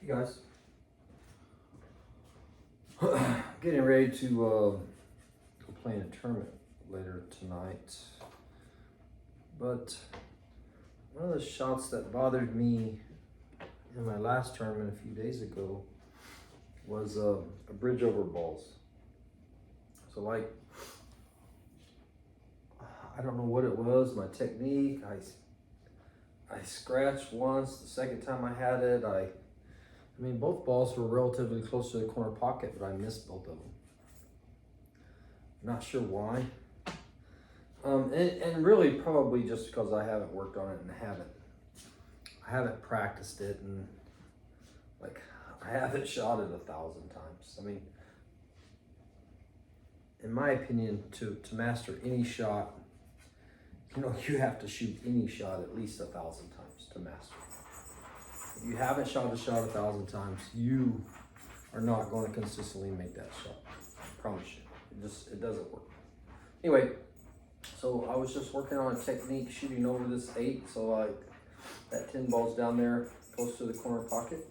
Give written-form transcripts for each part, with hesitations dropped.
Hey guys, getting ready to go play in a tournament later tonight, but one of the shots that bothered me in my last tournament a few days ago was a bridge over balls. So like, I don't know what it was, my technique, I scratched once, the second time I had it, I mean, both balls were relatively close to the corner pocket, but I missed both of them. Not sure why. And really probably just because I haven't worked on it and I haven't practiced it, and like I haven't shot it 1,000 times. I mean, in my opinion, to master any shot, you have to shoot any shot at least 1,000 times to master it. If you haven't shot a shot 1,000 times, you are not going to consistently make that shot. I promise you. It doesn't work. Anyway, so I was just working on a technique shooting over this 8. So like that 10 ball's down there close to the corner pocket.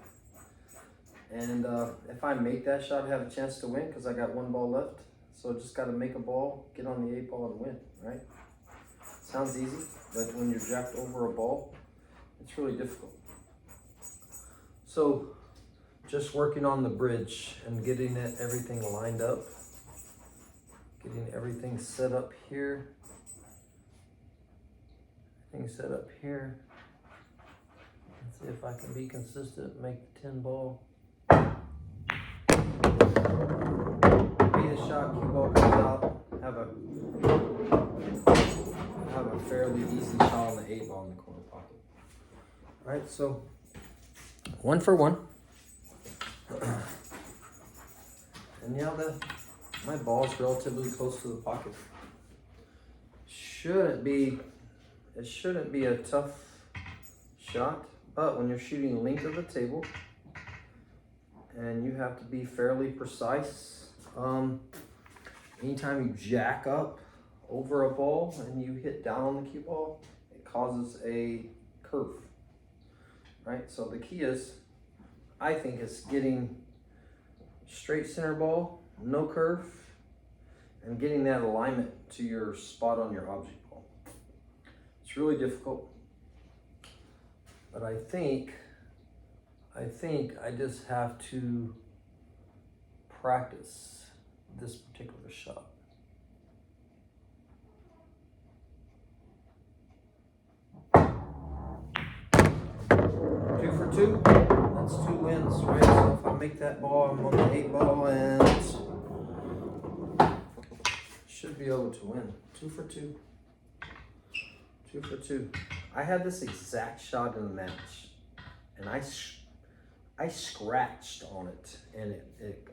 And if I make that shot, I have a chance to win because I got 1 ball left. So I just got to make a ball, get on the 8 ball and win, right? Sounds easy, but when you're jacked over a ball, it's really difficult. So just working on the bridge and getting everything lined up, getting everything set up here, Let's see if I can be consistent, make the 10 ball. Be the shot, cue ball comes out, have a fairly easy shot on the 8 ball in the corner pocket. All right, so 1 for 1. And now my ball's relatively close to the pocket. It shouldn't be a tough shot, but when you're shooting the length of the table and you have to be fairly precise, anytime you jack up over a ball and you hit down on the cue ball, it causes a curve, right? So the key I think is getting straight center ball, no curve, and getting that alignment to your spot on your object ball. It's really difficult, but I think I just have to practice this particular shot. Two for 2, that's 2 wins, right? So if I make that ball, I'm on the 8 ball and should be able to win. 2 for 2. 2 for 2. I had this exact shot in the match, and I scratched on it, and it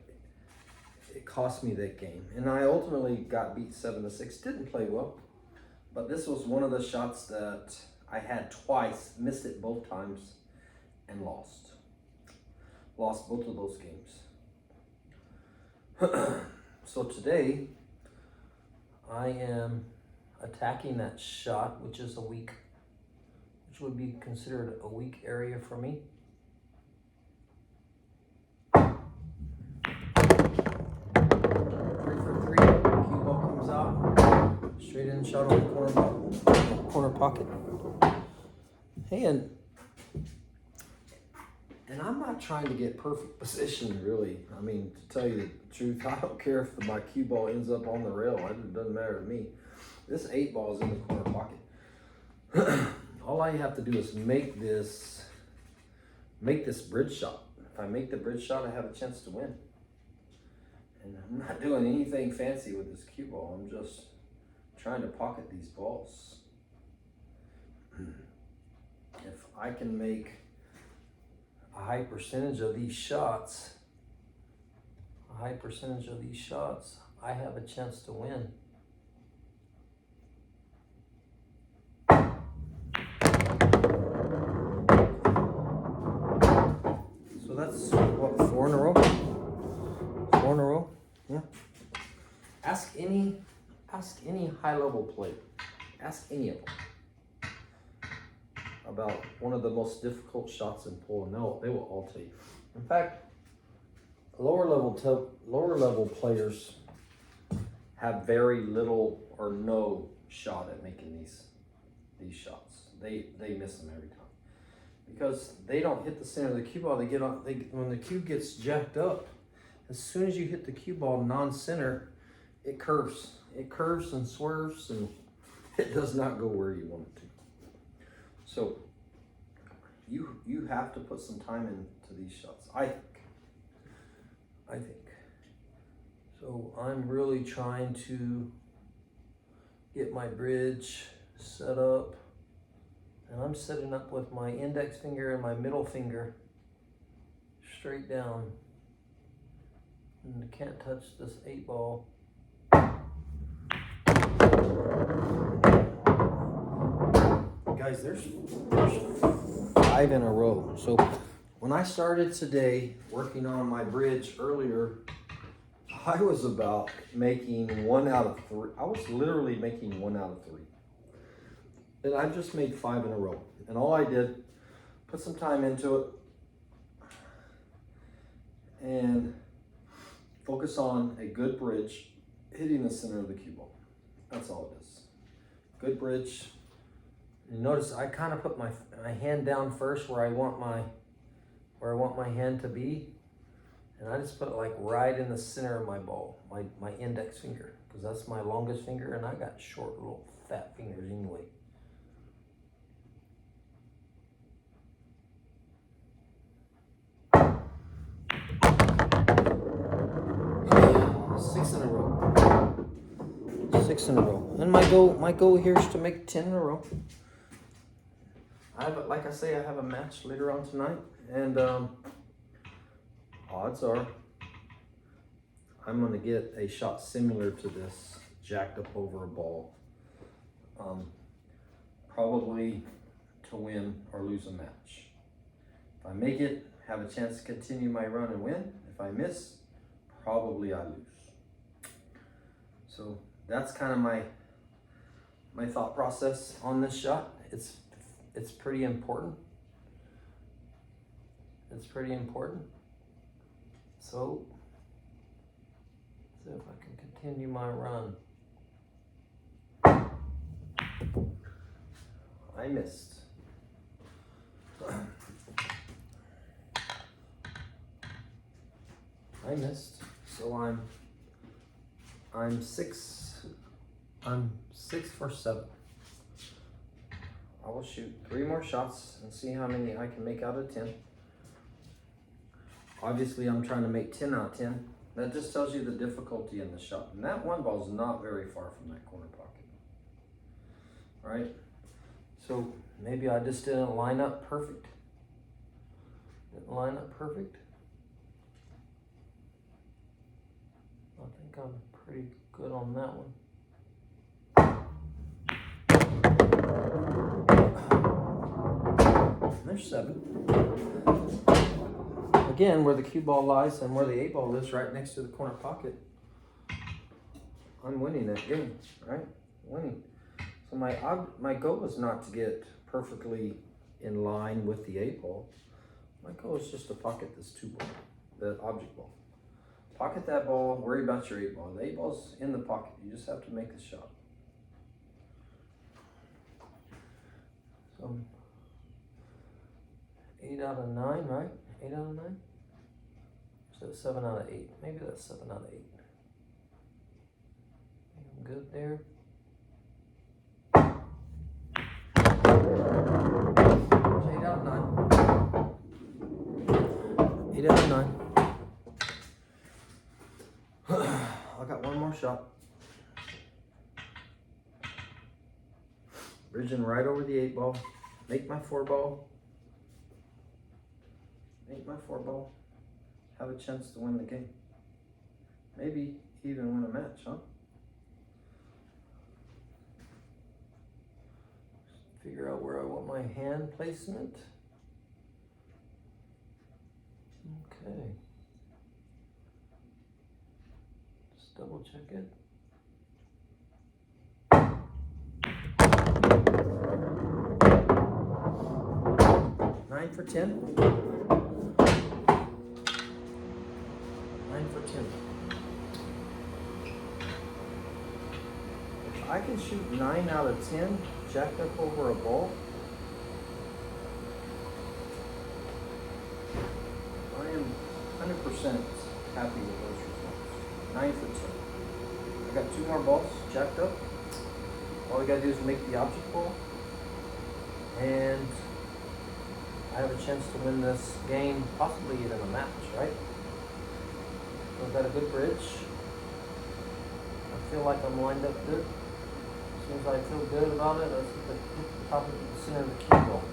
cost me that game. And I ultimately got beat 7-6. Didn't play well, but this was one of the shots that I had twice, missed it both times, and lost. Lost both of those games. So today, I am attacking that shot, which would be considered a weak area for me. 3 for 3, cue ball comes out, straight in shot on the corner pocket. And I'm not trying to get perfect position, really. I mean, to tell you the truth, I don't care if my cue ball ends up on the rail. It doesn't matter to me. This 8 ball is in the corner pocket. All I have to do is make this bridge shot. If I make the bridge shot, I have a chance to win. And I'm not doing anything fancy with this cue ball. I'm just trying to pocket these balls. If I can make a high percentage of these shots, I have a chance to win. So that's what, 4 in a row? 4 in a row, yeah. Ask any high level player. Ask any of them about one of the most difficult shots in pool, and they will all tell you. In fact, lower level players have very little or no shot at making these shots. They miss them every time because they don't hit the center of the cue ball. When the cue gets jacked up, as soon as you hit the cue ball non-center, it curves. It curves and swerves, and it does not go where you want it to. So you have to put some time into these shots, I think. So I'm really trying to get my bridge set up, and I'm setting up with my index finger and my middle finger straight down, and I can't touch this 8-ball. Guys, there's 5 in a row. So when I started today working on my bridge earlier, I was about making 1 out of 3. I was literally making 1 out of 3. And I just made 5 in a row. And all I did, put some time into it and focus on a good bridge hitting the center of the cue ball. That's all it is. Good bridge. You notice I kind of put my hand down first where I want my hand to be, and I just put it like right in the center of my ball, my index finger, because that's my longest finger, and I got short little fat fingers anyway. Six in a row. 6 in a row. And my goal here is to make 10 in a row. Like I say, I have a match later on tonight, and odds are I'm going to get a shot similar to this, jacked up over a ball, probably to win or lose a match. If I make it, have a chance to continue my run and win. If I miss, probably I lose. So that's kind of my thought process on this shot. It's pretty important. It's pretty important. So, see if I can continue my run. I missed. I missed. So I'm 6 for 7. I will shoot 3 more shots and see how many I can make out of 10. Obviously, I'm trying to make 10 out of 10. That just tells you the difficulty in the shot. And that 1 ball is not very far from that corner pocket. All right? So maybe I just didn't line up perfect. Didn't line up perfect. I think I'm pretty good on that one. There's 7. Again, where the cue ball lies and where the 8-ball is, right next to the corner pocket. I'm winning that game, right? Winning. So my goal is not to get perfectly in line with the 8-ball. My goal is just to pocket this 2-ball, the object ball. Pocket that ball, worry about your 8-ball. The 8-ball's in the pocket. You just have to make the shot. So 8 out of 9, right? 8 out of 9? So 7 out of 8. Maybe that's 7 out of 8. I'm good there. 8 out of 9. 8 out of 9. I got 1 more shot. Bridging right over the 8-ball. Make my 4-ball. Make my 4-ball. Have a chance to win the game. Maybe even win a match, huh? Figure out where I want my hand placement. Okay. Just double check it. 9 for 10. 9 for 10. If I can shoot 9 out of 10, jacked up over a ball, I am 100% happy with those results. 9 for 10. I got 2 more balls jacked up. All we gotta do is make the object ball, and I have a chance to win this game, possibly even a match, right? So I've got a good bridge. I feel like I'm lined up good. As soon as I feel good about it, let's hit the top of the center of the cue ball.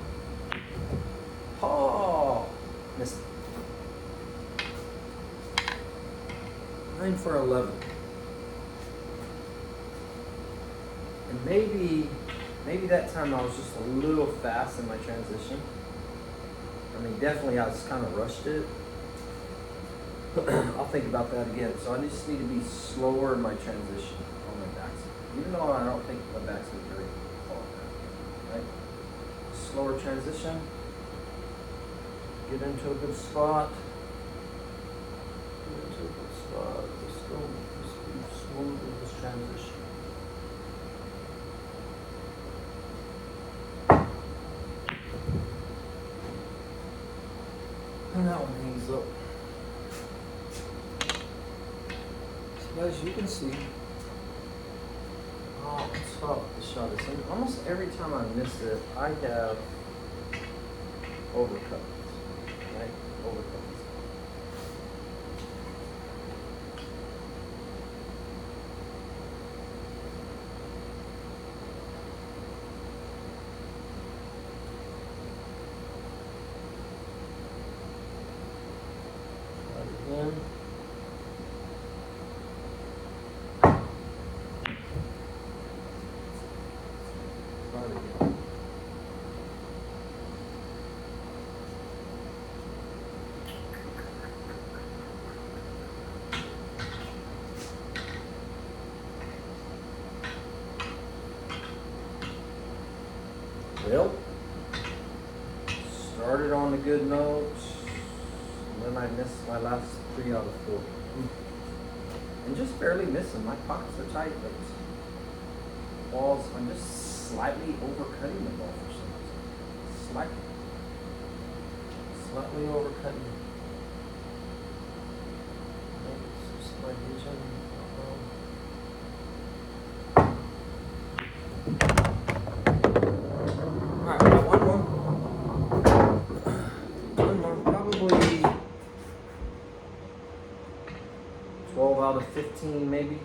Oh, missed it. 9 for 11. And maybe that time I was just a little fast in my transition. I mean, definitely I just kind of rushed it. I'll think about that again. So I just need to be slower in my transition on my backswing. Even though I don't think my backswing is very far back, right? Slower transition. Get into a good spot. Get into a good spot. Just go. Just be smooth with this transition. And that one hangs up. So as you can see, let's stop the shot. And almost every time I miss it, I have overcut, right? Overcut. Again. Try it again. Well, started on a good note. Then I missed my last 3 out of 4. And just barely missing. My pockets are tight, but balls, I'm just slightly overcutting the ball for some reason. Slightly overcutting. It's just my vision. Alright, we got one more. Probably 12 out of 15 maybe.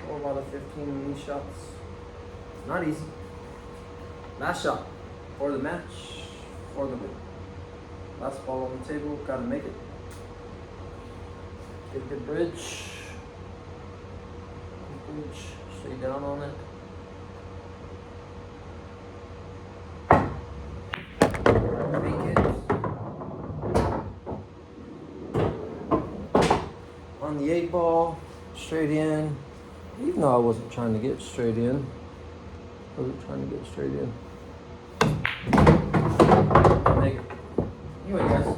12 out of 15 in these shots. Not easy. Last shot for the match, for the win. Last ball on the table, gotta make it. Get a good bridge. Bridge, straight down on it. Make it. On the 8 ball, straight in. Even though I wasn't trying to get straight in. Make it. Anyway, guys.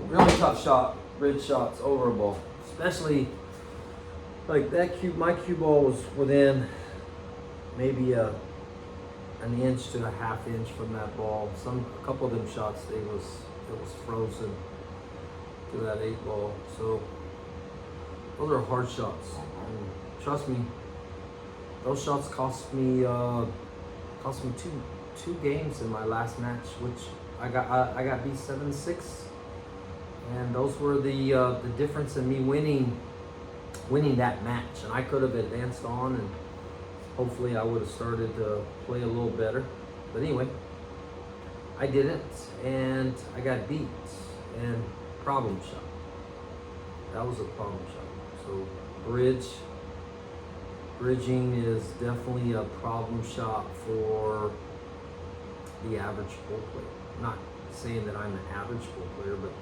Really tough shot. Bridge shots over a ball. Especially like that cue. My cue ball was within maybe an inch to a half inch from that ball. A couple of them shots, it was frozen to that 8 ball. So those are hard shots. And trust me, those shots cost me two games in my last match, which I got beat 7-6, and those were the difference in me winning that match. And I could have advanced on, and hopefully I would have started to play a little better. But anyway, I didn't, and I got beat. And problem shot. That was a problem shot. So bridging is definitely a problem shot for the average pool player. I'm not saying that I'm an average pool player, but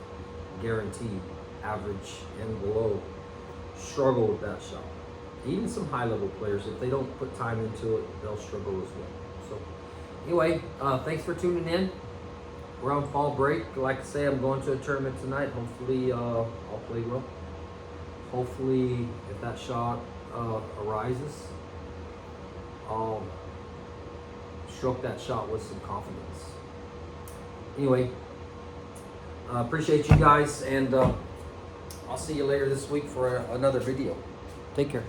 guaranteed average and below struggle with that shot. Even some high level players, if they don't put time into it, they'll struggle as well. So anyway, thanks for tuning in. We're on fall break. Like I say, I'm going to a tournament tonight. Hopefully, I'll play well. Hopefully, if that shot arises, I'll stroke that shot with some confidence. Anyway, appreciate you guys, and I'll see you later this week for another video. Take care.